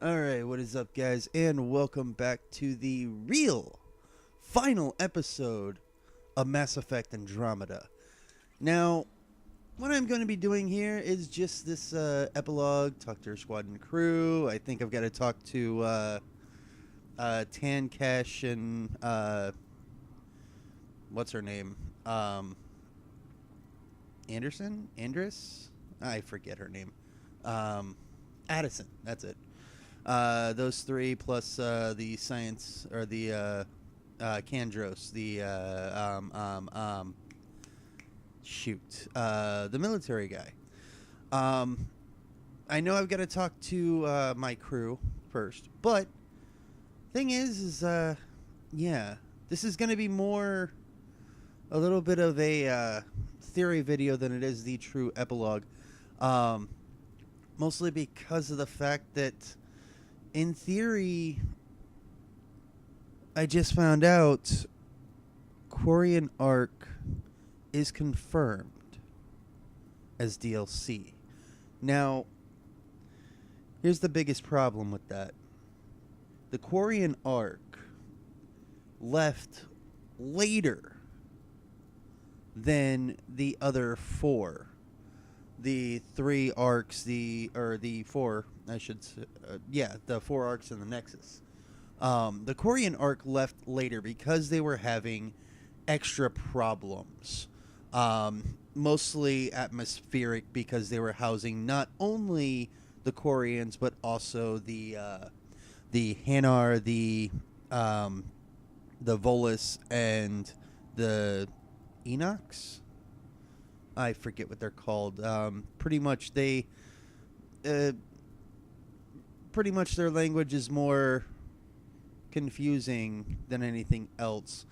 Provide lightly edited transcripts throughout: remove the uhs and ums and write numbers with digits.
Alright, what is up, guys? And welcome back to the real final episode of Mass Effect Andromeda. Now, what I'm going to be doing here is just this epilogue, talk to her squad and crew. I think I've got to talk to Tankesh and what's her name? Andress? I forget her name. Addison, that's it. Those three plus the science or the Kandros, the the military guy. I know I've got to talk to my crew first, but thing is yeah, this is going to be more a little bit of a theory video than it is the true epilogue. Mostly because of the fact that in theory, I just found out Quarian Arc is confirmed as DLC. Now, here's the biggest problem with that. The Quarian Arc left later than the other four. The three arcs, the four, I should say, the four arcs in the Nexus. The Quarian arc left later because they were having extra problems. Mostly atmospheric because they were housing not only the Quarians but also the Hanar, the Volus, and the Enox. I forget what they're called. Pretty much their language is more confusing than anything else.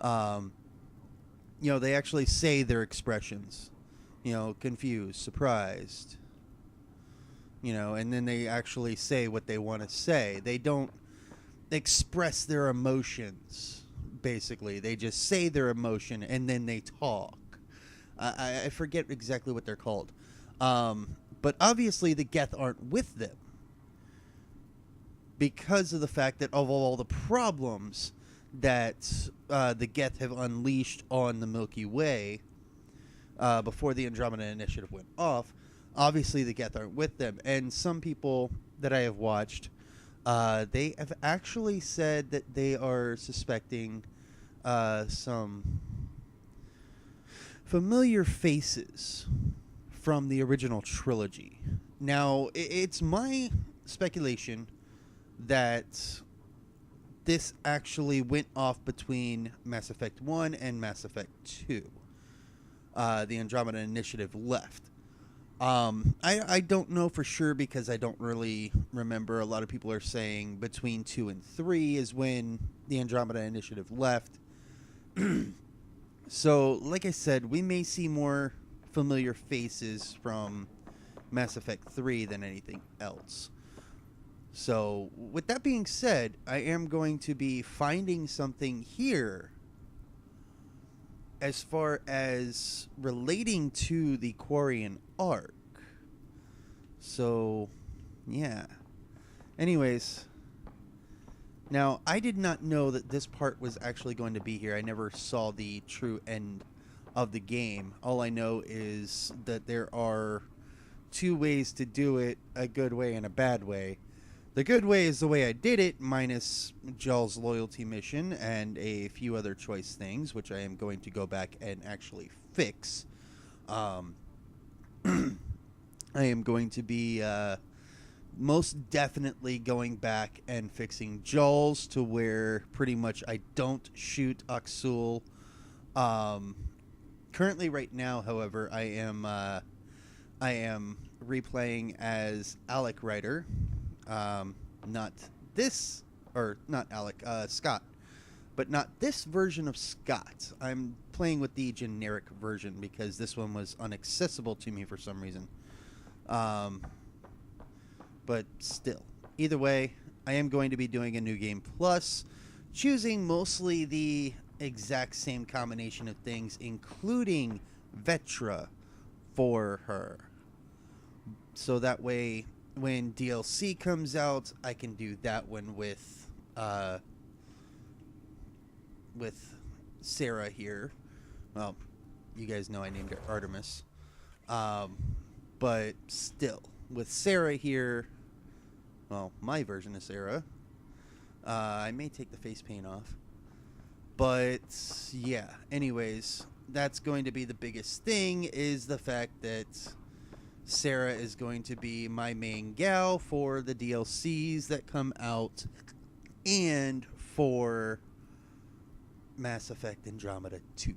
They actually say their expressions. Confused, surprised. And then they actually say what they want to say. They don't express their emotions, basically. They just say their emotion and then they talk. I forget exactly what they're called. But obviously the Geth aren't with them because of the fact that of all the problems that the Geth have unleashed on the Milky Way before the Andromeda Initiative went off, obviously the Geth aren't with them. And some people that I have watched, they have actually said that they are suspecting some familiar faces from the original trilogy. Now, it's my speculation that this actually went off between Mass Effect 1 and Mass Effect 2. The Andromeda Initiative left. I don't know for sure because I don't really remember. A lot of people are saying between 2 and 3 is when the Andromeda Initiative left. So, like I said, we may see more familiar faces from Mass Effect 3 than anything else. So, with that being said, I am going to be finding something here as far as relating to the Quarian arc. So, yeah. Anyways, now, I did not know that this part was actually going to be here. I never saw the true end of the game. All I know is that there are two ways to do it, a good way and a bad way. The good way is the way I did it, minus Jall's loyalty mission and a few other choice things, which I am going to go back and actually fix. I am going to be most definitely going back and fixing Jall's to where pretty much I don't shoot Aksul. Currently, right now, however, I am replaying as Alec Ryder. Not Scott, but not this version of Scott. I'm playing with the generic version because this one was inaccessible to me for some reason. But still, either way, I am going to be doing a new game plus, choosing mostly the exact same combination of things, including Vetra for her. So that way when DLC comes out, I can do that one with Sarah here. Well, you guys know I named her Artemis. But still, with Sarah here, well, my version of Sarah, I may take the face paint off. But, yeah, anyways, that's going to be the biggest thing, is the fact that Sarah is going to be my main gal for the DLCs that come out and for Mass Effect Andromeda 2.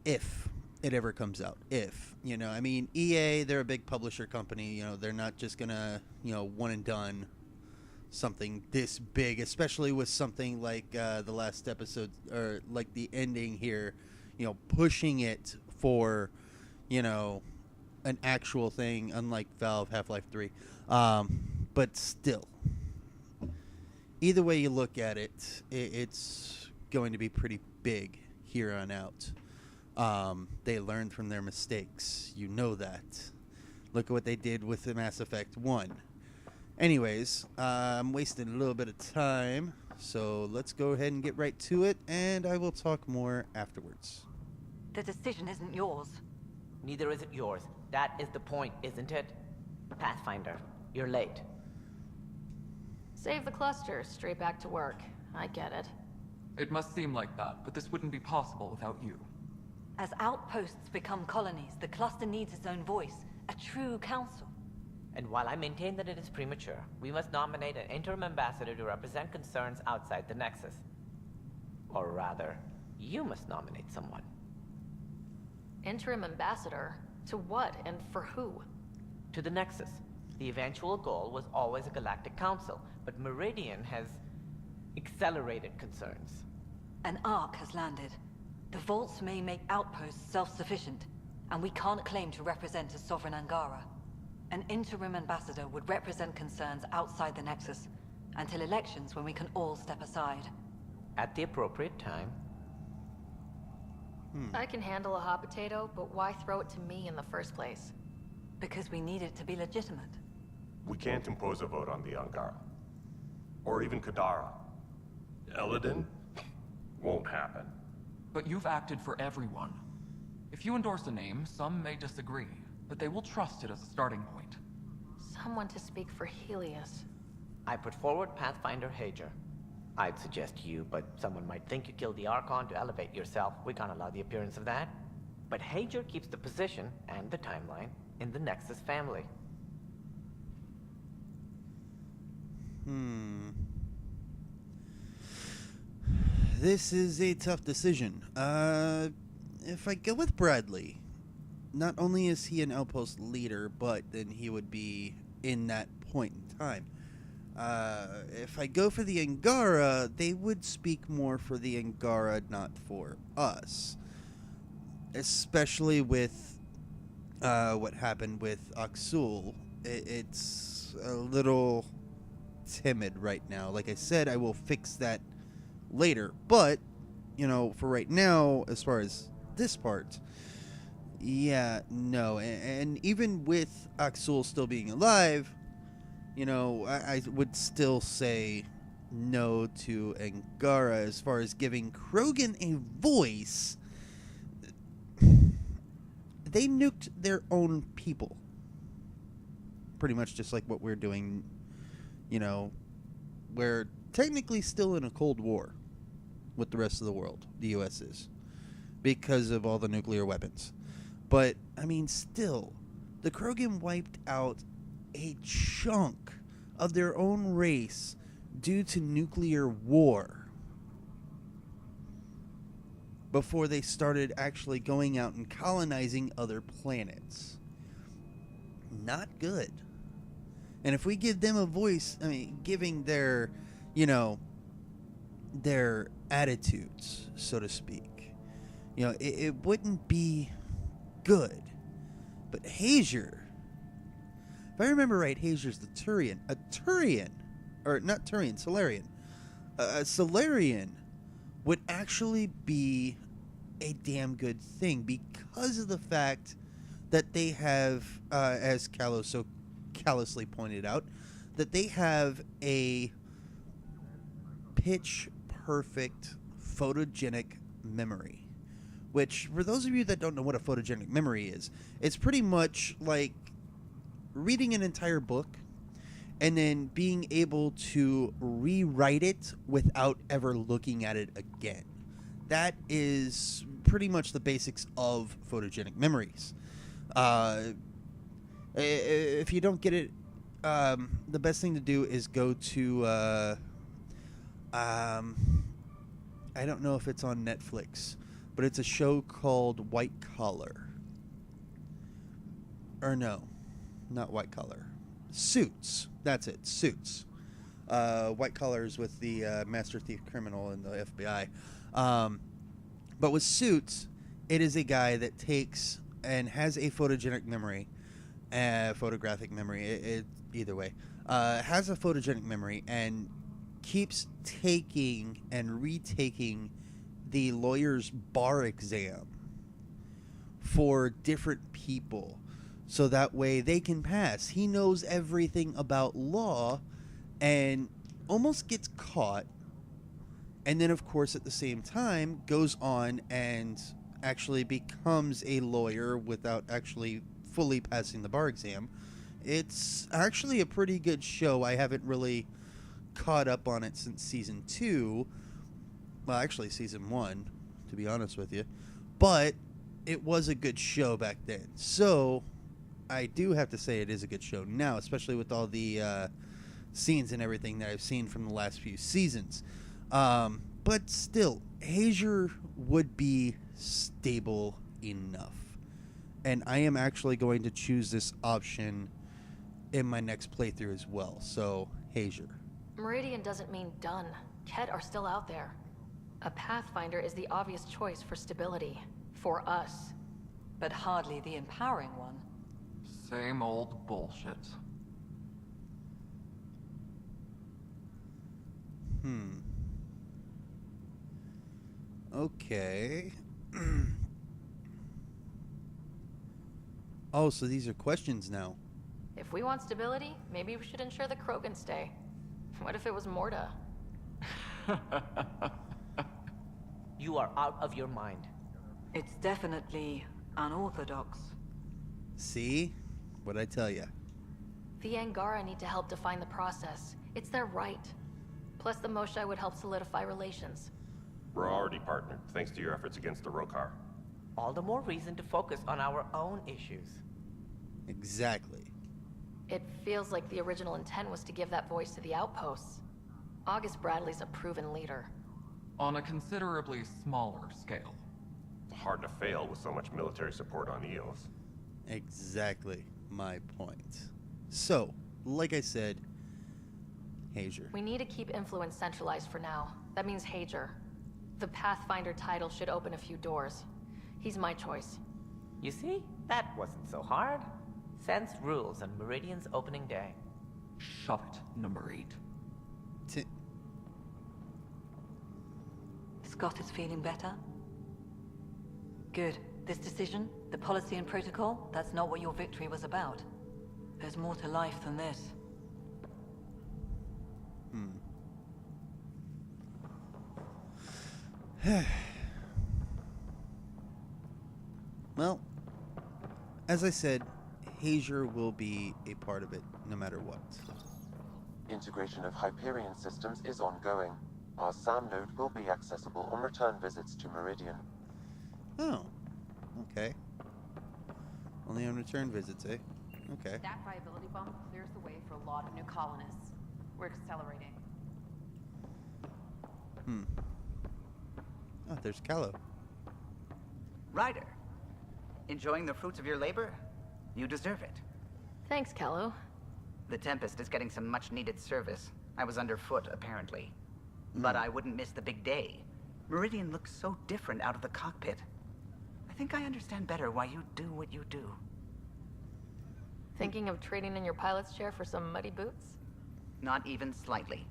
If it ever comes out. If, I mean, EA, they're a big publisher company. They're not just going to, one and done something this big, especially with something like the last episode, or like the ending here, pushing it for, an actual thing, unlike Valve Half-Life 3. But still, either way you look at it, it's going to be pretty big here on out. They learned from their mistakes. You know that. Look at what they did with the Mass Effect 1. Anyways, I'm wasting a little bit of time, so let's go ahead and get right to it, and I will talk more afterwards. The decision isn't yours. Neither is it yours. That is the point, isn't it? Pathfinder, you're late. Save the cluster, straight back to work. I get it. It must seem like that, but this wouldn't be possible without you. As outposts become colonies, the cluster needs its own voice, a true council. And while I maintain that it is premature, we must nominate an interim ambassador to represent concerns outside the Nexus. Or rather, you must nominate someone. Interim ambassador? To what and for who? To the Nexus. The eventual goal was always a galactic council, but Meridian has accelerated concerns. An arc has landed. The vaults may make outposts self-sufficient, and we can't claim to represent a sovereign Angara. An interim ambassador would represent concerns outside the Nexus, until elections when we can all step aside. At the appropriate time. I can handle a hot potato, but why throw it to me in the first place? Because we need it to be legitimate. We can't impose a vote on the Angara. Or even Kadara. Eladin? Won't happen. But you've acted for everyone. If you endorse a name, some may disagree, but they will trust it as a starting point. Someone to speak for Helios. I put forward Pathfinder Hager. I'd suggest you, but someone might think you killed the Archon to elevate yourself. We can't allow the appearance of that. But Hager keeps the position and the timeline in the Nexus family. This is a tough decision. If I go with Bradley, not only is he an outpost leader, but then he would be in that point in time. If I go for the Angara, they would speak more for the Angara, not for us. Especially with what happened with Aksul. It's a little timid right now. Like I said, I will fix that later. But, for right now, as far as this part, yeah, no. And even with Aksul still being alive, I would still say no to Angara as far as giving Krogan a voice. They nuked their own people. Pretty much just like what we're doing, we're technically still in a Cold War with the rest of the world, the U.S. is, because of all the nuclear weapons. But, still, the Krogan wiped out a chunk of their own race due to nuclear war before they started actually going out and colonizing other planets. Not good. And if we give them a voice, giving their, their attitudes, so to speak, it wouldn't be good. But Hager, if I remember right, Hazer's the Turian. A Turian, or not Turian, Solarian. A Solarian would actually be a damn good thing because of the fact that they have, as Kalos so callously pointed out that they have a pitch perfect photogenic memory. Which, for those of you that don't know what a photogenic memory is, it's pretty much like reading an entire book and then being able to rewrite it without ever looking at it again. That is pretty much the basics of photogenic memories. If you don't get it, the best thing to do is go to, I don't know if it's on Netflix, but it's a show called White Collar. Or no, not White Collar. Suits. That's it. Suits. White Collar is with the Master Thief Criminal and the FBI. But with Suits, it is a guy that takes and has a photogenic memory, photographic memory, either way, has a photogenic memory and keeps taking and retaking the lawyer's bar exam for different people so that way they can pass. He knows everything about law and almost gets caught, and then of course at the same time goes on and actually becomes a lawyer without actually fully passing the bar exam. It's actually a pretty good show. I haven't really caught up on it since season 2. Well, actually season 1, to be honest with you. But it was a good show back then. So I do have to say it is a good show now, especially with all the scenes and everything that I've seen from the last few seasons. But still, Hager would be stable enough. And I am actually going to choose this option in my next playthrough as well. So, Hager. Meridian doesn't mean done. Ket are still out there. A Pathfinder is the obvious choice for stability. For us. But hardly the empowering one. Same old bullshit. Okay. Oh, so these are questions now. If we want stability, maybe we should ensure the Krogan stay. What if it was Morta? You are out of your mind. It's definitely unorthodox. See? What'd I tell ya? The Angara need to help define the process. It's their right. Plus the Moshae would help solidify relations. We're already partnered, thanks to your efforts against the Rokar. All the more reason to focus on our own issues. Exactly. It feels like the original intent was to give that voice to the outposts. August Bradley's a proven leader. On a considerably smaller scale. Hard to fail with so much military support on Eos. Exactly my point. So, like I said, Hager. We need to keep influence centralized for now. That means Hager. The Pathfinder title should open a few doors. He's my choice. You see? That wasn't so hard. Sense rules on Meridian's opening day. Shove it, number 8. Scott is feeling better? Good. This decision, the policy and protocol, that's not what your victory was about. There's more to life than this. Well, as I said, Hager will be a part of it no matter what. Integration of Hyperion systems is ongoing. Our SAM node will be accessible on return visits to Meridian. Oh, okay. Only on return visits, eh? Okay. That viability bump clears the way for a lot of new colonists. We're accelerating. Oh, there's Callow. Ryder, enjoying the fruits of your labor? You deserve it. Thanks, Callow. The Tempest is getting some much-needed service. I was underfoot, apparently. But I wouldn't miss the big day. Meridian looks so different out of the cockpit. I think I understand better why you do what you do. Thinking of trading in your pilot's chair for some muddy boots? Not even slightly.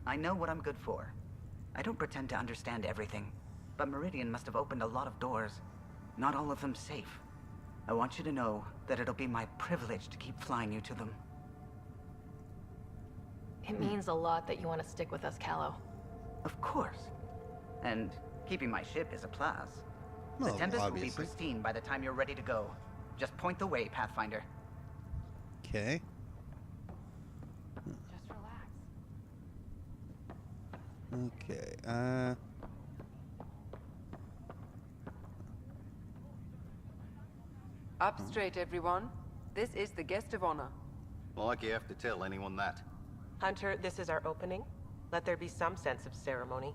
I know what I'm good for. I don't pretend to understand everything, but Meridian must have opened a lot of doors. Not all of them safe. I want you to know that it'll be my privilege to keep flying you to them. It means a lot that you want to stick with us, Callow. Of course. And keeping my ship is a plus. Well, The Tempest will be obviously. pristine by the time you're ready to go. Just point the way, Pathfinder. Okay. Just relax. Okay. Up straight, everyone. This is the guest of honor. Like you have to tell anyone that. Hunter, this is our opening. Let there be some sense of ceremony.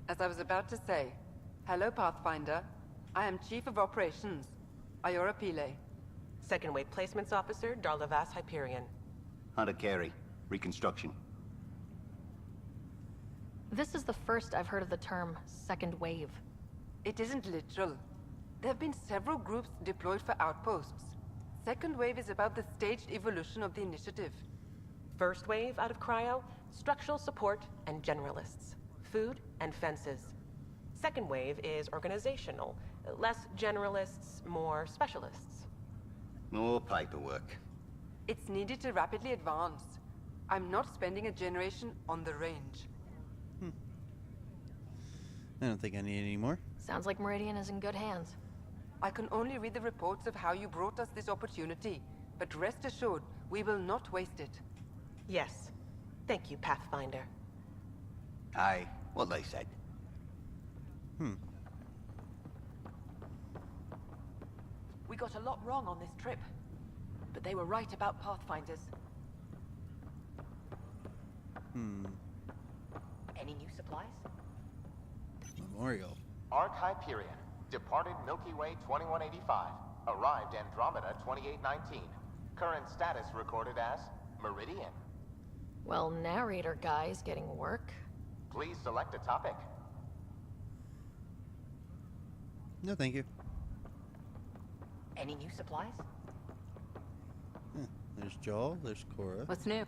As I was about to say, hello, Pathfinder. I am Chief of Operations, Ayora Pile. Second Wave Placements Officer, Darlavas Hyperion. Hunter Carey, Reconstruction. This is the first I've heard of the term second wave. It isn't literal. There have been several groups deployed for outposts. Second Wave is about the staged evolution of the initiative. First Wave out of cryo, structural support and generalists. Food and fences. Second Wave is organizational. Less generalists, more specialists. More paperwork. It's needed to rapidly advance. I'm not spending a generation on the range. I don't think I need any more. Sounds like Meridian is in good hands. I can only read the reports of how you brought us this opportunity, but rest assured, we will not waste it. Yes. Thank you, Pathfinder. Aye, what they said. We got a lot wrong on this trip, but they were right about Pathfinders. Any new supplies? Memorial. Arc Hyperion, departed Milky Way 2185, arrived Andromeda 2819. Current status recorded as Meridian. Well, narrator guy's getting work. Please select a topic. No, thank you. Any new supplies? There's Joel. There's Cora. What's new?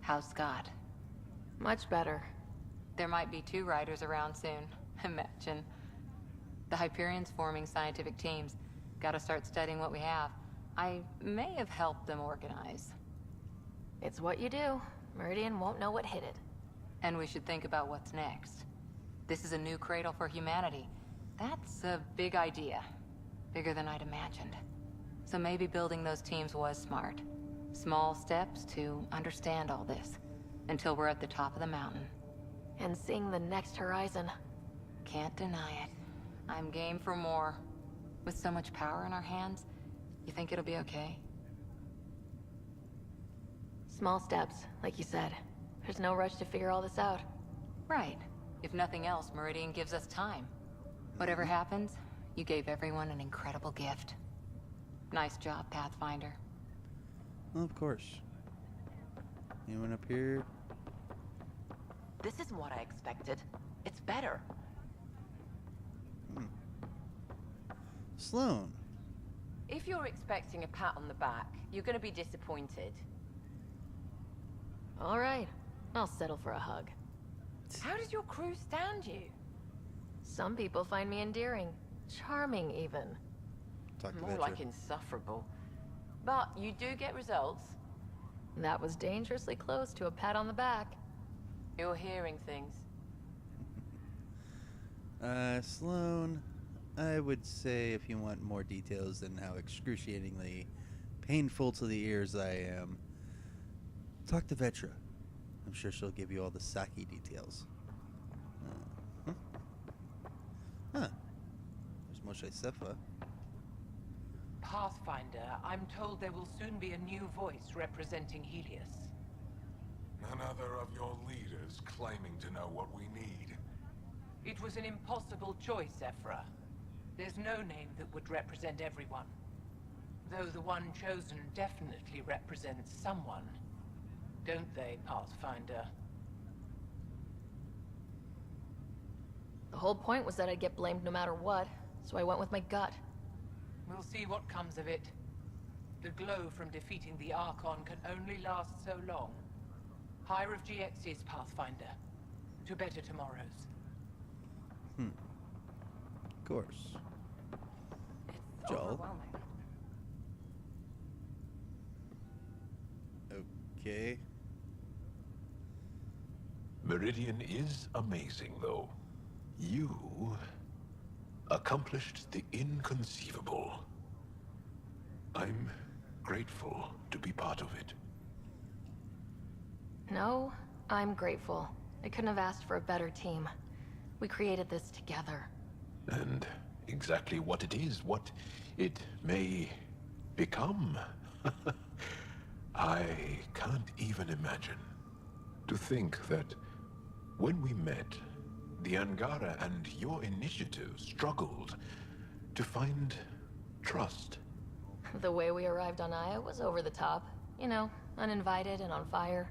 How's Scott? Much better. There might be 2 riders around soon. Imagine. The Hyperion's forming scientific teams. Gotta start studying what we have. I may have helped them organize. It's what you do. Meridian won't know what hit it. And we should think about what's next. This is a new cradle for humanity. That's a big idea. Bigger than I'd imagined. So maybe building those teams was smart. Small steps to understand all this. Until we're at the top of the mountain. And seeing the next horizon. Can't deny it. I'm game for more. With so much power in our hands, you think it'll be okay? Small steps, like you said. There's no rush to figure all this out. Right. If nothing else, Meridian gives us time. Whatever happens, you gave everyone an incredible gift. Nice job, Pathfinder. Well, of course. Anyone up here? This isn't what I expected. It's better. Sloan. If you're expecting a pat on the back, you're gonna be disappointed. All right. I'll settle for a hug. How does your crew stand you? Some people find me endearing. Charming, even. Talk to More Vetra. like insufferable. But you do get results. That was dangerously close to a pat on the back. You're hearing things. Sloan, I would say if you want more details than how excruciatingly painful to the ears I am, talk to Vetra. I'm sure she'll give you all the Saki details. There's Moshe Sefa. Pathfinder, I'm told there will soon be a new voice representing Helios. None other of your leaders claiming to know what we need. It was an impossible choice, Ephra. There's no name that would represent everyone. Though the one chosen definitely represents someone. Don't they, Pathfinder? The whole point was that I'd get blamed no matter what, so I went with my gut. We'll see what comes of it. The glow from defeating the Archon can only last so long. Higher of GX's, Pathfinder. To better tomorrows. Of course. It's Joel. overwhelming. Okay. Meridian is amazing, though. You accomplished the inconceivable. I'm grateful to be part of it. No, I'm grateful. I couldn't have asked for a better team. We created this together. And exactly what it is, what it may become, I can't even imagine. To think that when we met, the Angara and your initiative struggled to find trust. The way we arrived on Aya was over the top. You know, uninvited and on fire.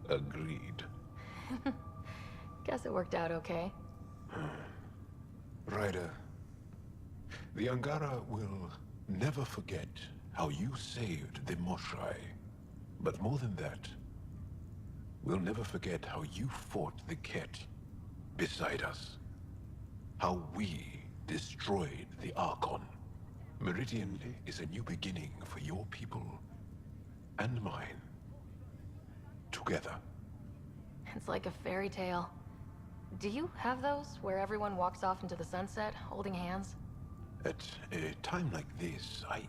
Agreed. Guess it worked out okay. Ryder, the Angara will never forget how you saved the Moshai. But more than that, we'll never forget how you fought the Ket beside us. How we destroyed the Archon. Meridian is a new beginning for your people and mine. Together. It's like a fairy tale. Do you have those where everyone walks off into the sunset, holding hands? At a time like this, I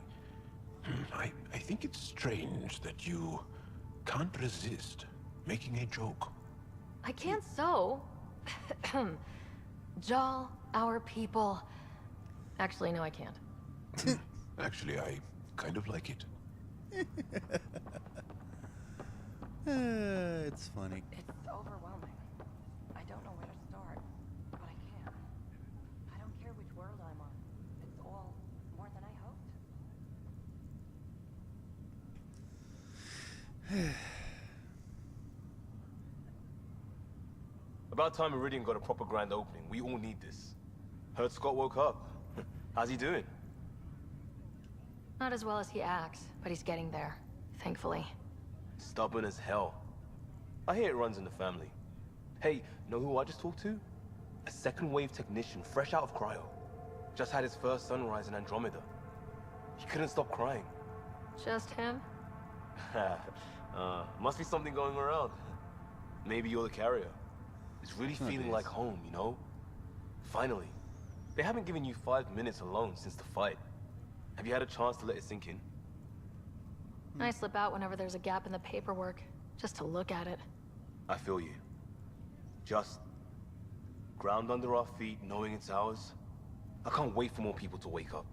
think it's strange that you can't resist making a joke. I can't so. Jal, our people. Actually, no, I can't. Actually, I kind of like it. It's funny. It's overwhelming. I don't know where to start, but I can. I don't care which world I'm on. It's all more than I hoped. About time Meridian got a proper grand opening. We all need this. Heard Scott woke up. How's he doing? Not as well as he acts, but he's getting there, thankfully. Stubborn as hell. I hear it runs in the family. Hey, know who I just talked to? A second wave technician fresh out of cryo. Just had his first sunrise in Andromeda. He couldn't stop crying. Just him? Must be something going around. Maybe you're the carrier. It's really feeling like home, you know? Finally. They haven't given you 5 minutes alone since the fight. Have you had a chance to let it sink in? I slip out whenever there's a gap in the paperwork, just to look at it. I feel you. Just ground under our feet, knowing it's ours. I can't wait for more people to wake up.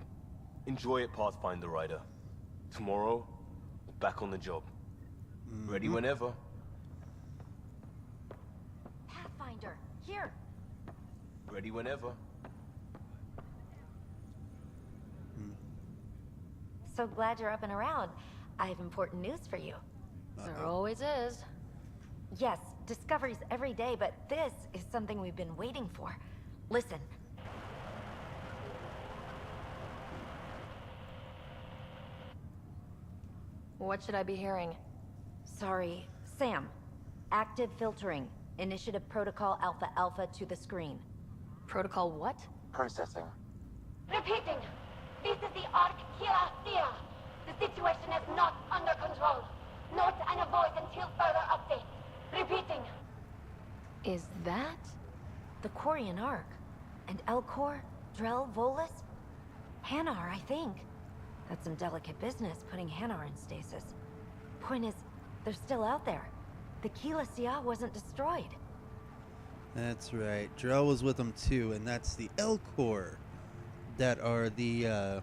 Enjoy it, Pathfinder Rider. Tomorrow, we're back on the job. Ready whenever. Pathfinder, here! Ready whenever. So glad you're up and around. I have important news for you. There always is. Yes, discoveries every day, but this is something we've been waiting for. Listen. What should I be hearing? Sorry, Sam. Active filtering. Initiative Protocol Alpha Alpha to the screen. Protocol what? Processing. Repeating. This is the Ark Kira Thea. The situation is not under control. Note and avoid until further update. Repeating. Is that? The Quarian Ark. And Elcor, Drell, Volus? Hanar, I think. That's some delicate business, putting Hanar in stasis. Point is, they're still out there. The Keela Sia wasn't destroyed. That's right. Drell was with them too, and that's the Elcor that are the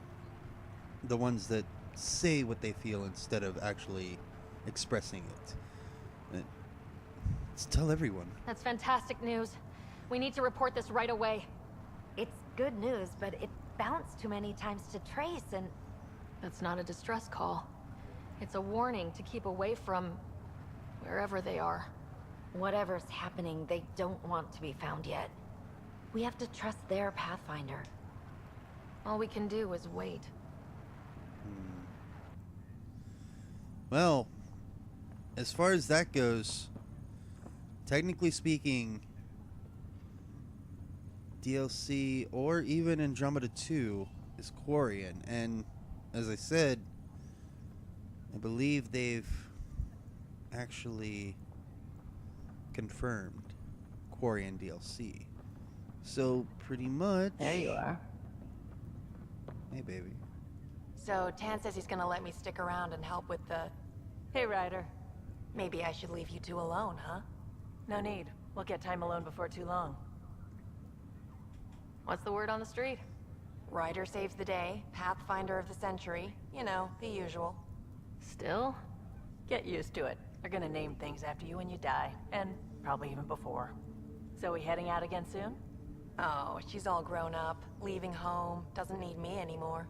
ones that say what they feel instead of actually expressing it. Let's tell everyone. That's fantastic news. We need to report this right away. It's good news, but it bounced too many times to trace, and... That's not a distress call. It's a warning to keep away from... wherever they are. Whatever's happening, they don't want to be found yet. We have to trust their Pathfinder. All we can do is wait. Well, as far as that goes, technically speaking, DLC or even Andromeda 2 is Quarian, and as I said, I believe they've actually confirmed Quarian DLC. So pretty much. There you are. Hey, baby. So Tan says he's gonna let me stick around and help with the... Hey, Ryder. Maybe I should leave you two alone, huh? No need. We'll get time alone before too long. What's the word on the street? Ryder saves the day, Pathfinder of the century. You know, the usual. Still? Get used to it. They're gonna name things after you when you die, and probably even before. So we heading out again soon? Oh, she's all grown up, leaving home, doesn't need me anymore.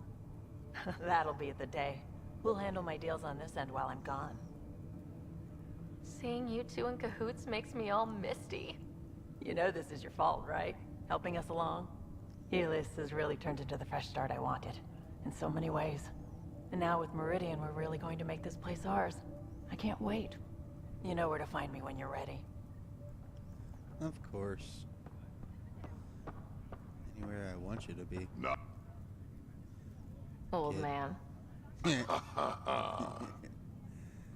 That'll be the day. We'll handle my deals on this end while I'm gone. Seeing you two in cahoots makes me all misty. You know this is your fault, right? Helping us along? Helios has really turned into the fresh start I wanted, in so many ways. And now with Meridian, we're really going to make this place ours. I can't wait. You know where to find me when you're ready. Of course. Anywhere I want you to be. No. Old man.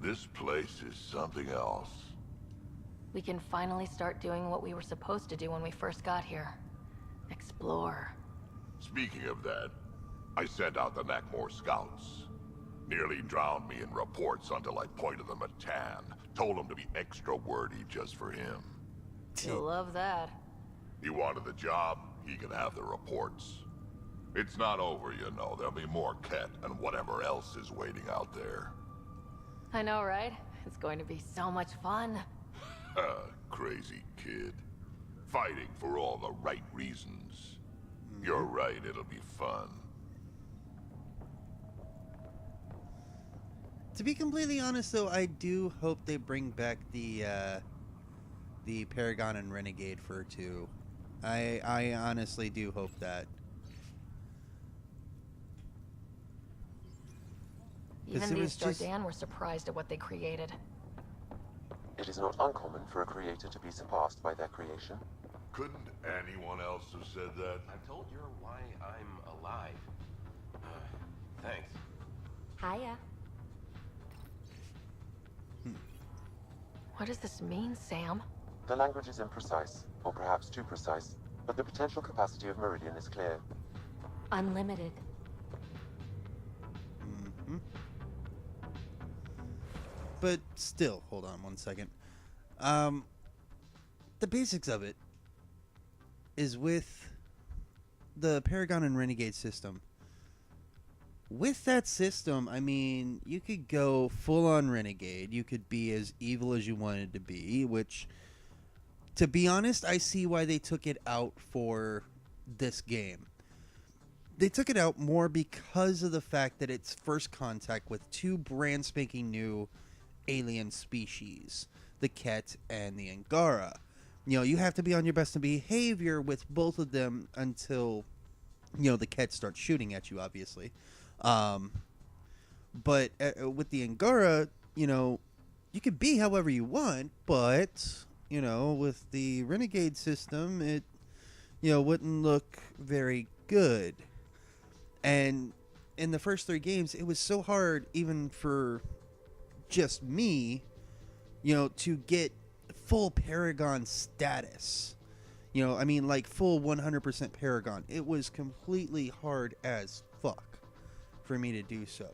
This place is something else. We can finally start doing what we were supposed to do when we first got here. Explore. Speaking of that, I sent out the Nakmor scouts. Nearly drowned me in reports until I pointed them at Tan. Told him to be extra wordy just for him. You'll love that. He wanted the job, he can have the reports. It's not over, you know. There'll be more Ket and whatever else is waiting out there. I know, right? It's going to be so much fun. Crazy kid. Fighting for all the right reasons. You're right, it'll be fun. To be completely honest, though, I do hope they bring back the Paragon and Renegade for 2. I honestly do hope that. Even these Jordan were surprised at what they created. It is not uncommon for a creator to be surpassed by their creation. Couldn't anyone else have said that? I'm told you're why I'm alive. Thanks. Hiya. What does this mean, Sam? The language is imprecise, or perhaps too precise, but the potential capacity of Meridian is clear. Unlimited. But still, hold on one second. The basics of it is with the Paragon and Renegade system. With that system, I mean, you could go full-on Renegade. You could be as evil as you wanted to be, which, to be honest, I see why they took it out for this game. They took it out more because of the fact that it's first contact with 2 brand spanking new alien species, the Ket and the Angara. You know, you have to be on your best behavior with both of them until, you know, the Ket starts shooting at you, obviously. But with the Angara, you know, you can be however you want, but, you know, with the Renegade system, it, you know, wouldn't look very good. And in the first 3 games, it was so hard, even for just me, you know, to get full Paragon status. You know, I mean, like full 100% Paragon. It was completely hard as fuck for me to do so.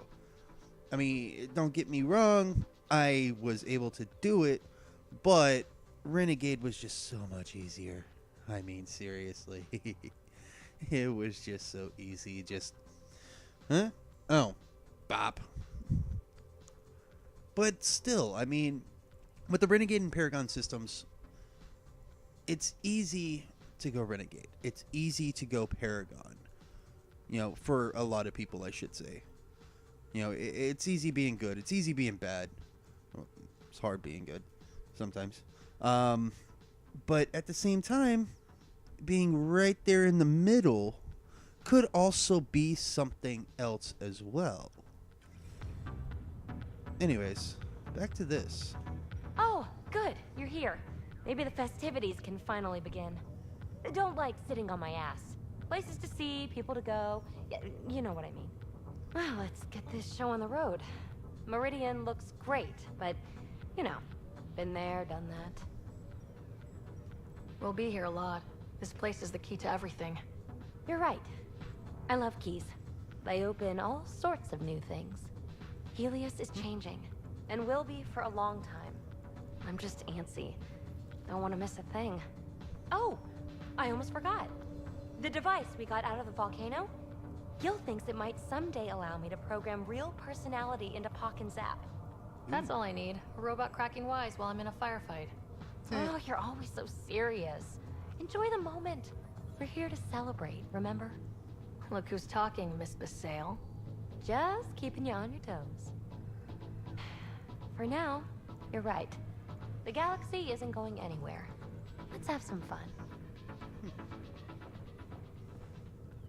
I mean, don't get me wrong, I was able to do it, but Renegade was just so much easier. I mean, seriously. It was just so easy. Just, huh? Oh, bop. But still, I mean, with the Renegade and Paragon systems, it's easy to go Renegade. It's easy to go Paragon. You know, for a lot of people, I should say. You know, it's easy being good. It's easy being bad. Well, it's hard being good sometimes. But at the same time, being right there in the middle could also be something else as well. Anyways, back to this. Oh, good. You're here. Maybe the festivities can finally begin. Don't like sitting on my ass. Places to see, people to go. You know what I mean. Well, let's get this show on the road. Meridian looks great, but You know, been there, done that. We'll be here a lot. This place is the key to everything. You're right. I love keys. They open all sorts of new things. Helios is changing, and will be for a long time. I'm just antsy. Don't want to miss a thing. Oh, I almost forgot. The device we got out of the volcano? Gil thinks it might someday allow me to program real personality into Pock and Zap. That's all I need. A robot cracking wise while I'm in a firefight. Oh, you're always so serious. Enjoy the moment. We're here to celebrate, remember? Look who's talking, Miss Basale. Just keeping you on your toes. For now, you're right. The galaxy isn't going anywhere. Let's have some fun.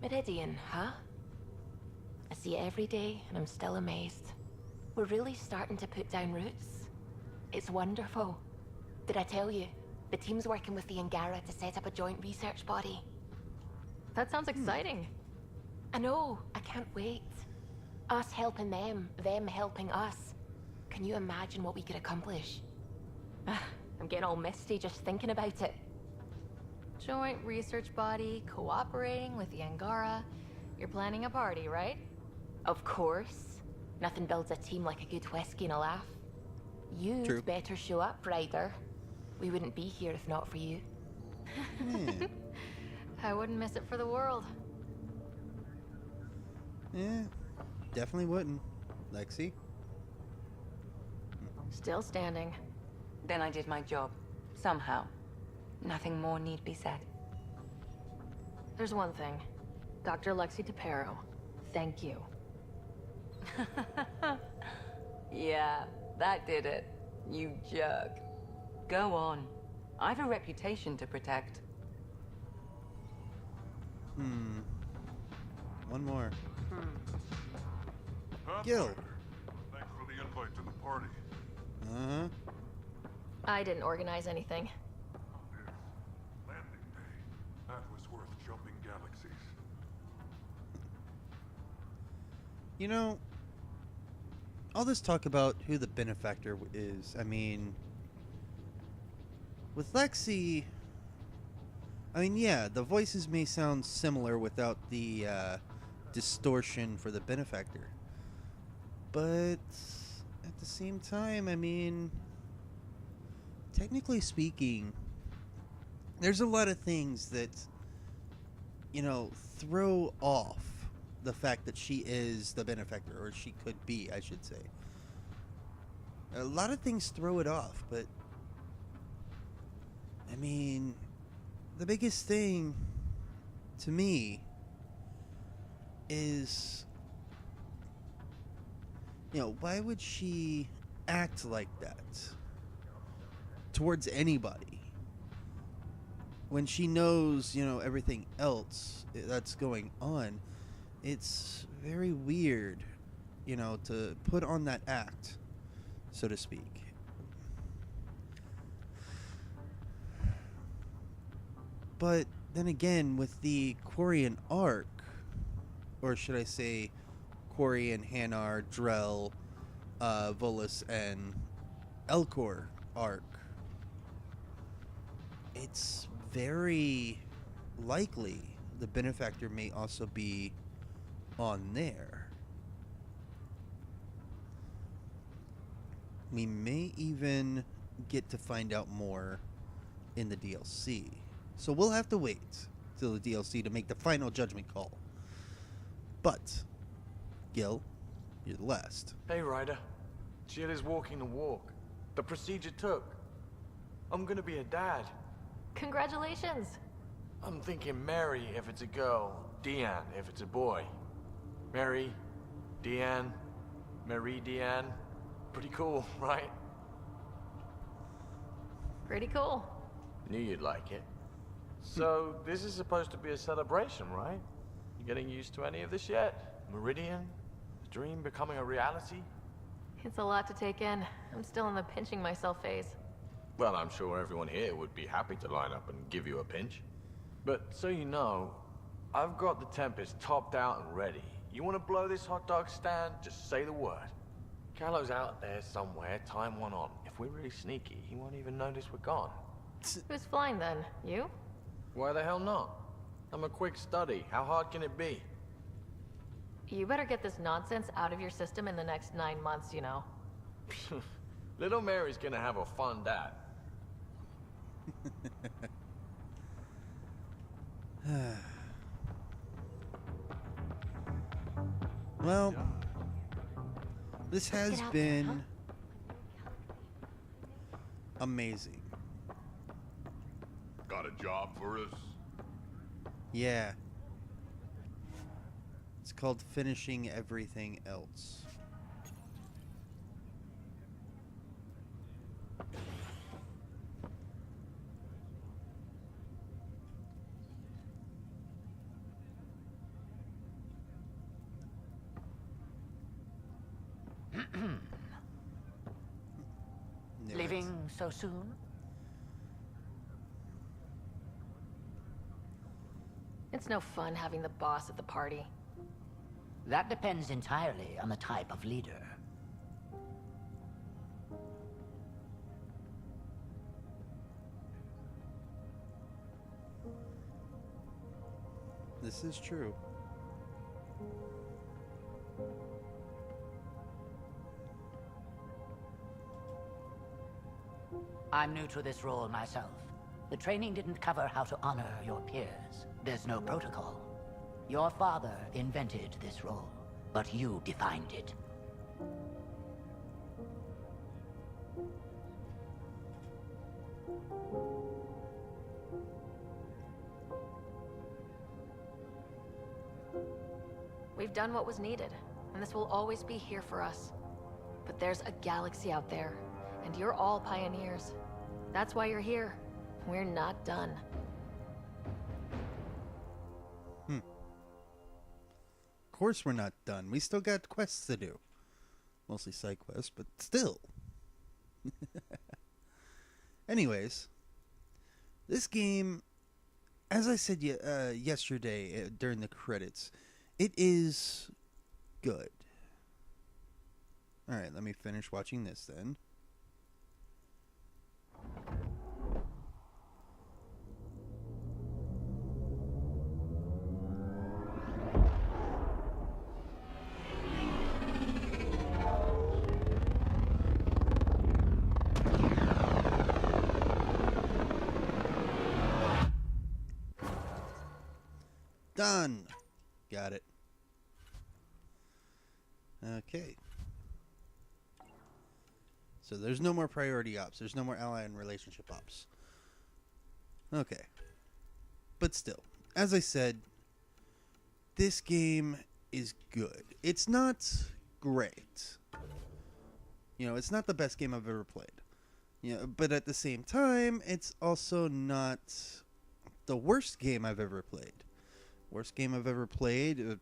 Meridian, huh? I see it every day, and I'm still amazed. We're really starting to put down roots. It's wonderful. Did I tell you? The team's working with the Angara to set up a joint research body. That sounds exciting. I know. I can't wait. Us helping them helping us. Can you imagine what we could accomplish? I'm getting all misty just thinking about it. Joint research body, cooperating with the Angara. You're planning a party, right? Of course. Nothing builds a team like a good whiskey and a laugh. You'd True. better show up, Ryder. We wouldn't be here if not for you. I wouldn't miss it for the world. Yeah, definitely wouldn't. Lexi? Still standing. Then I did my job. Somehow. Nothing more need be said. There's one thing. Dr. Lexi DePero, thank you. Yeah, that did it. You jerk. Go on. I've a reputation to protect. One more. Pathfinder, Gil. thanks for the invite to the party. Uh-huh. I didn't organize anything. Landing day. That was worth jumping galaxies. You know, all this talk about who the benefactor is, I mean, with Lexi, I mean, yeah, the voices may sound similar without the distortion for the benefactor. But at the same time, I mean, technically speaking, there's a lot of things that, you know, throw off the fact that she is the benefactor, or she could be, I should say. A lot of things throw it off, but I mean, the biggest thing to me is, you know, why would she act like that towards anybody when she knows, you know, everything else that's going on? It's very weird, you know, to put on that act, so to speak. But then again, with the Quarian arc, or should I say Quarian, Hanar, Drell, Volus, and Elcor arc, it's very likely the benefactor may also be on there. We may even get to find out more in the DLC. So we'll have to wait till the DLC to make the final judgment call. But, Gil, you're the last. Hey, Ryder. Jill is walking the walk. The procedure took. I'm gonna be a dad. Congratulations. I'm thinking Mary if it's a girl, Deanne if it's a boy. Mary, Deanne, Marie Deanne. Pretty cool, right? Pretty cool. Knew you'd like it. So, this is supposed to be a celebration, right? You getting used to any of this yet? Meridian? The dream becoming a reality? It's a lot to take in. I'm still in the pinching myself phase. Well, I'm sure everyone here would be happy to line up and give you a pinch. But so you know, I've got the Tempest topped out and ready. You want to blow this hot dog stand? Just say the word. Carlo's out there somewhere, time one on. If we're really sneaky, he won't even notice we're gone. Who's flying then? You? Why the hell not? I'm a quick study. How hard can it be? You better get this nonsense out of your system in the next 9 months, you know. Little Mary's gonna have a fun dad. Well, this has been amazing. Got a job for us? Yeah. It's called finishing everything else. Leaving so soon? It's no fun having the boss at the party. That depends entirely on the type of leader. This is true. I'm new to this role myself. The training didn't cover how to honor your peers. There's no protocol. Your father invented this role, but you defined it. We've done what was needed, and this will always be here for us. But there's a galaxy out there, and you're all pioneers. That's why you're here. We're not done. Of course we're not done. We still got quests to do. Mostly side quests, but still. Anyways, this game, as I said yesterday during the credits, it is good. Alright, let me finish watching this then. Done. Got it. Okay. So there's no more priority ops. There's no more ally and relationship ops. Okay. But still, as I said, this game is good. It's not great. You know, it's not the best game I've ever played. You know, but at the same time, it's also not the worst game I've ever played. Worst game I've ever played,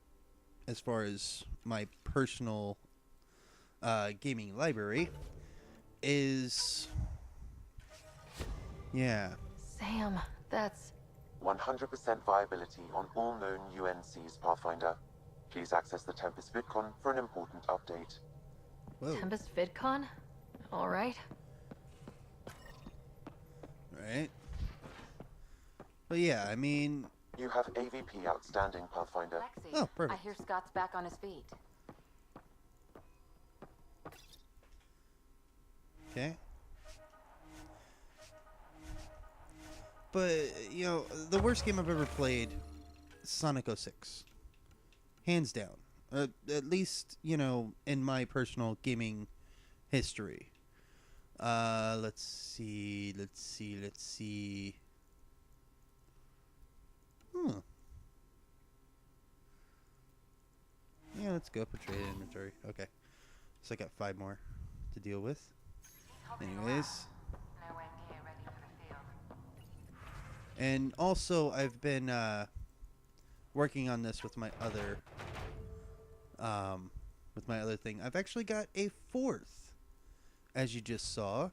as far as my personal gaming library, is... yeah. Sam, that's... 100% viability on all known UNCs, Pathfinder. Please access the Tempest VidCon for an important update. Whoa. Tempest VidCon? Alright. Right. But yeah, I mean... You have AVP outstanding, Pathfinder. Lexi, Oh, perfect. I hear Scott's back on his feet. Okay. But, you know, the worst game I've ever played, Sonic 06. Hands down. At least, you know, in my personal gaming history. Let's see. Yeah, let's go. Portray inventory. Okay. So I got 5 more to deal with. Anyways. And also, I've been working on this with my other thing. I've actually got a 4th, as you just saw,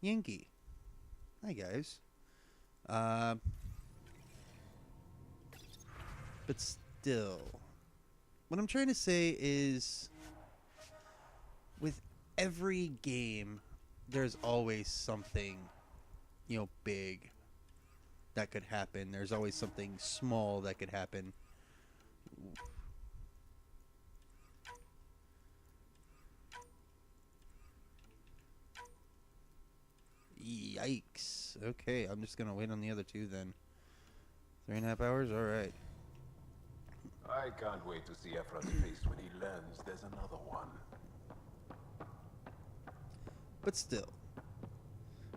Yankee. Hi guys. But still, what I'm trying to say is, with every game, there's always something, big that could happen. There's always something small that could happen. Yikes. Okay, I'm just gonna wait on the other two then. 3.5 hours? Alright. I can't wait to see Ephra's face when he learns there's another one. But still.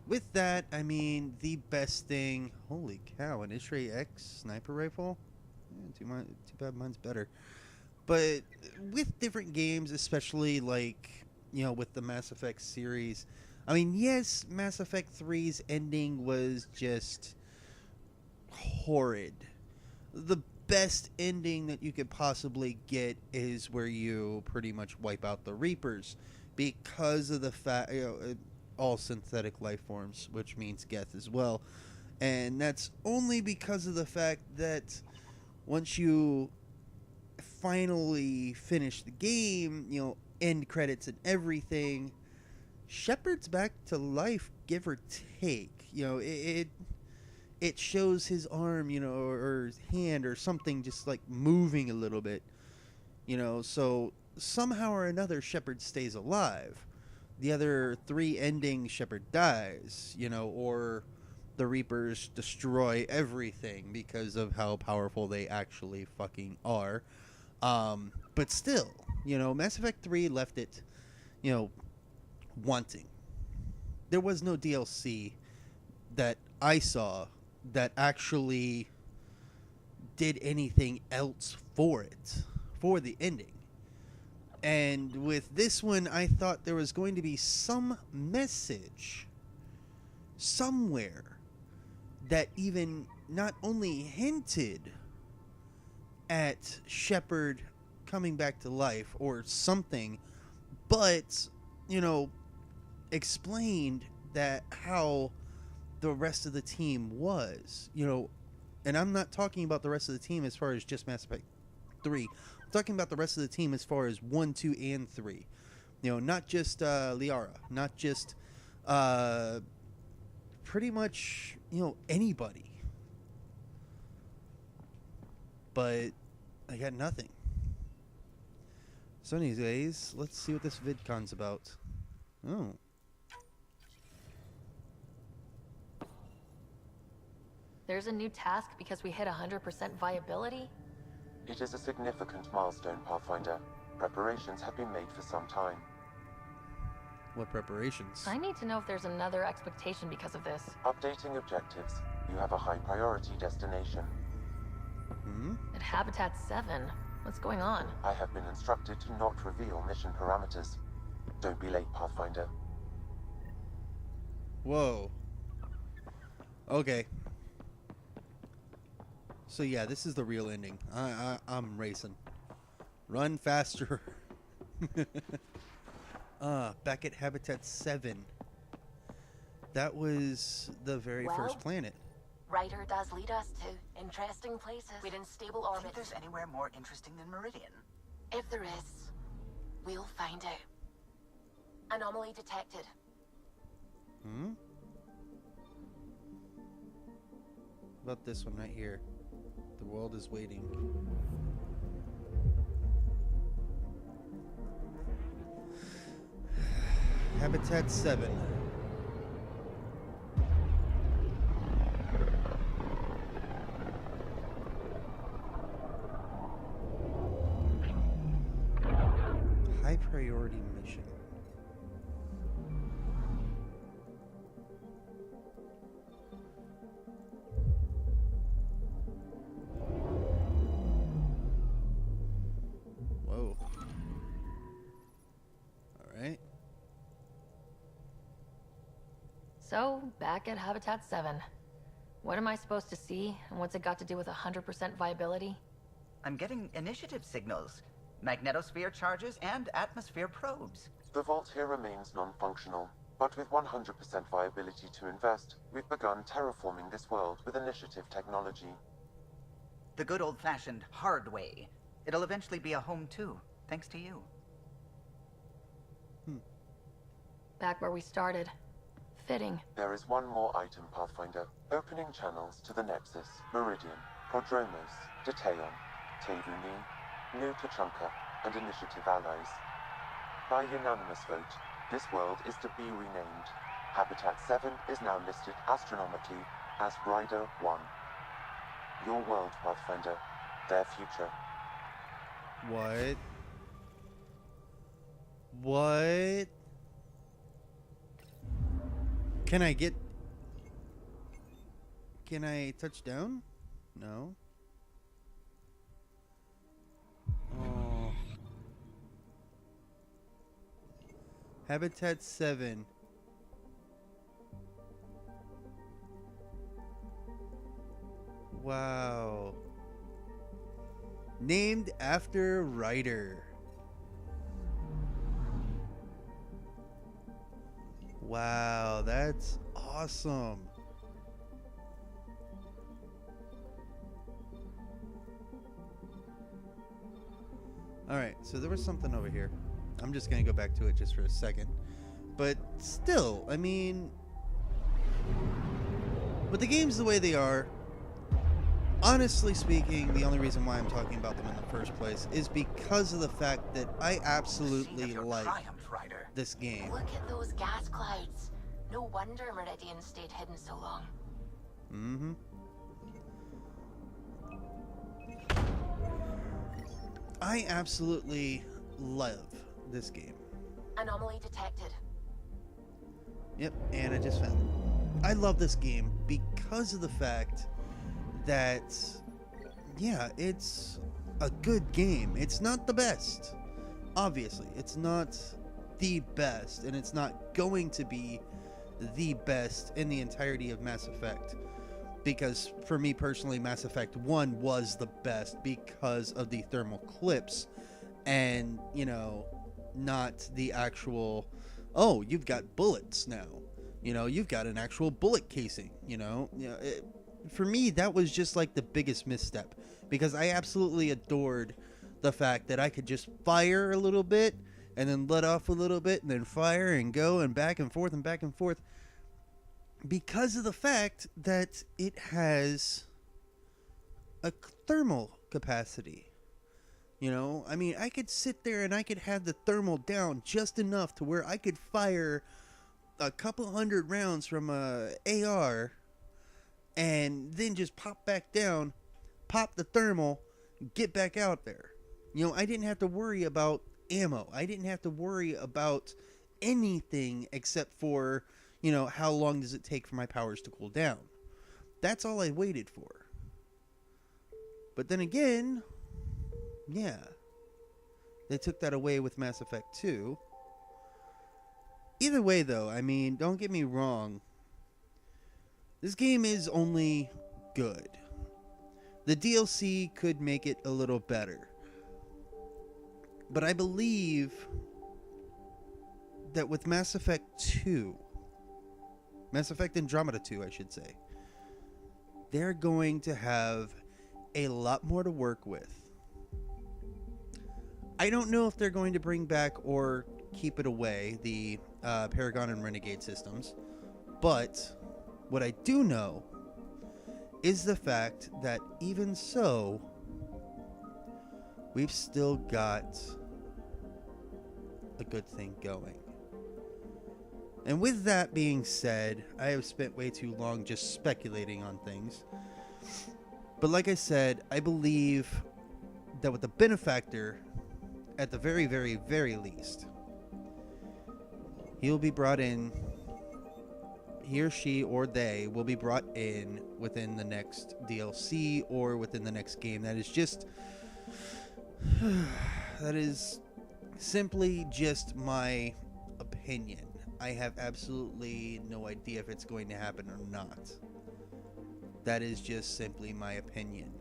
With that, I mean, the best thing... Holy cow, an Ishray X sniper rifle? Yeah, too bad mine's better. But with different games, especially like, with the Mass Effect series... I mean, yes, Mass Effect 3's ending was just horrid. The best ending that you could possibly get is where you pretty much wipe out the Reapers because of the fact, all synthetic life forms, which means Geth as well. And that's only because of the fact that once you finally finish the game, end credits and everything, Shepard's back to life, give or take. It shows his arm, or his hand or something just like moving a little bit. So somehow or another Shepard stays alive. The other 3 endings, Shepard dies, or the Reapers destroy everything because of how powerful they actually fucking are. But still, Mass Effect 3 left it, wanting. There was no DLC that I saw that actually did anything else for it, for the ending. And with this one, I thought there was going to be some message somewhere that even not only hinted at Shepard coming back to life or something, but, explained that how the rest of the team was, and I'm not talking about the rest of the team as far as just Mass Effect 3. I'm talking about the rest of the team as far as 1, 2, and 3. Not just Liara, not just pretty much, anybody. But I got nothing. So anyways, let's see what this VidCon's about. Oh. There's a new task because we hit 100% viability? It is a significant milestone, Pathfinder. Preparations have been made for some time. What preparations? I need to know if there's another expectation because of this. Updating objectives. You have a high priority destination. At Habitat 7? What's going on? I have been instructed to not reveal mission parameters. Don't be late, Pathfinder. Whoa. Okay. So yeah, this is the real ending. I'm racing. Run faster. Back at Habitat 7. That was the very first planet. Ryder does lead us to interesting places with unstable orbit. Think there's anywhere more interesting than Meridian? If there is, we'll find out. Anomaly detected. What about this one right here? The world is waiting. Habitat 7. High priority mission. Whoa. Alright. So, back at Habitat 7. What am I supposed to see, and what's it got to do with 100% viability? I'm getting initiative signals, magnetosphere charges, and atmosphere probes. The vault here remains non-functional, but with 100% viability to invest, we've begun terraforming this world with initiative technology. The good old-fashioned hard way. It'll eventually be a home too, thanks to you. Back where we started. Fitting. There is one more item, Pathfinder. Opening channels to the Nexus, Meridian, Prodromos, Detaeon, Tevuni, New Tachanka, and Initiative allies. By unanimous vote, this world is to be renamed. Habitat 7 is now listed astronomically as Rider 1. Your world, Pathfinder. Their future. What? What? Can I touch down? No. Oh. Habitat 7. Wow. Named after Ryder. Wow, that's awesome. Alright, so there was something over here. I'm just going to go back to it just for a second. But still, I mean, with the games the way they are, honestly speaking, the only reason why I'm talking about them in the first place is because of the fact that I absolutely like this game. Look at those gas clouds. No wonder Meridian stayed hidden so long. Mm-hmm. I absolutely love this game. Anomaly detected. Yep, and I just found it. I love this game because of the fact that, yeah, it's a good game. It's not the best. Obviously, it's not the best, and it's not going to be the best in the entirety of Mass Effect. Because for me personally, Mass Effect 1 was the best because of the thermal clips and, you know, not the actual, oh, you've got bullets now. You know, you've got an actual bullet casing, you know. For me, that was just like the biggest misstep because I absolutely adored the fact that I could just fire a little bit and then let off a little bit and then fire and go and back and forth and back and forth. Because of the fact that it has a thermal capacity. You know, I mean, I could sit there and I could have the thermal down just enough to where I could fire a couple hundred rounds from a AR and then just pop back down, pop the thermal, get back out there. You know, I didn't have to worry about ammo. I didn't have to worry about anything except for, you know, how long does it take for my powers to cool down? That's all I waited for. But then again, yeah, they took that away with Mass Effect 2. Either way, though, I mean, don't get me wrong. This game is only good. The DLC could make it a little better. But I believe that with Mass Effect 2, Mass Effect Andromeda 2, I should say, they're going to have a lot more to work with. I don't know if they're going to bring back or keep it away, the Paragon and Renegade systems, but what I do know is the fact that even so, we've still got a good thing going. And with that being said, I have spent way too long just speculating on things. But like I said, I believe that with the Benefactor, at the very, very, very least, he'll be brought in, he or she or they will be brought in within the next DLC or within the next game. That is just, that is simply just my opinion. I have absolutely no idea if it's going to happen or not. That is just simply my opinion.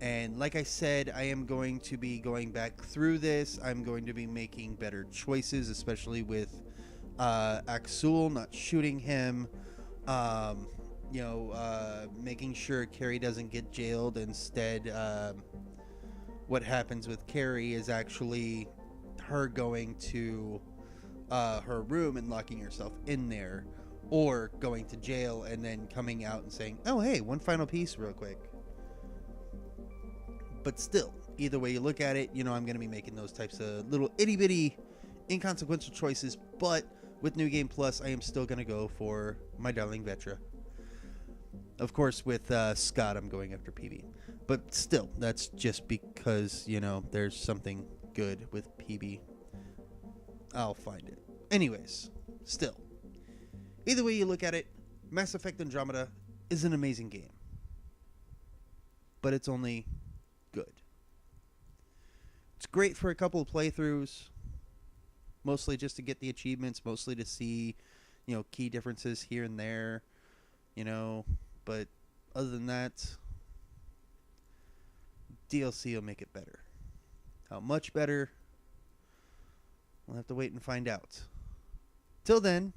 And like I said, I am going to be going back through this. I'm going to be making better choices, especially with Axul, not shooting him. Making sure Carrie doesn't get jailed. Instead, what happens with Carrie is actually her going to her room and locking herself in there, or going to jail and then coming out and saying, oh, hey, one final piece real quick. But still, either way you look at it, you know, I'm going to be making those types of little itty-bitty inconsequential choices, but with New Game Plus, I am still going to go for my darling Vetra. Of course, with Scott, I'm going after PB. But still, that's just because, you know, there's something good with PB. I'll find it. Anyways, still. Either way you look at it, Mass Effect Andromeda is an amazing game. But it's only good. It's great for a couple of playthroughs. Mostly just to get the achievements. Mostly to see, you know, key differences here and there. You know, but other than that, DLC will make it better. How much better? We'll have to wait and find out. Till then,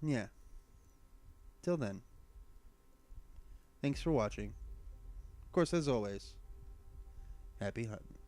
yeah. Till then, thanks for watching. Of course, as always, happy hunting.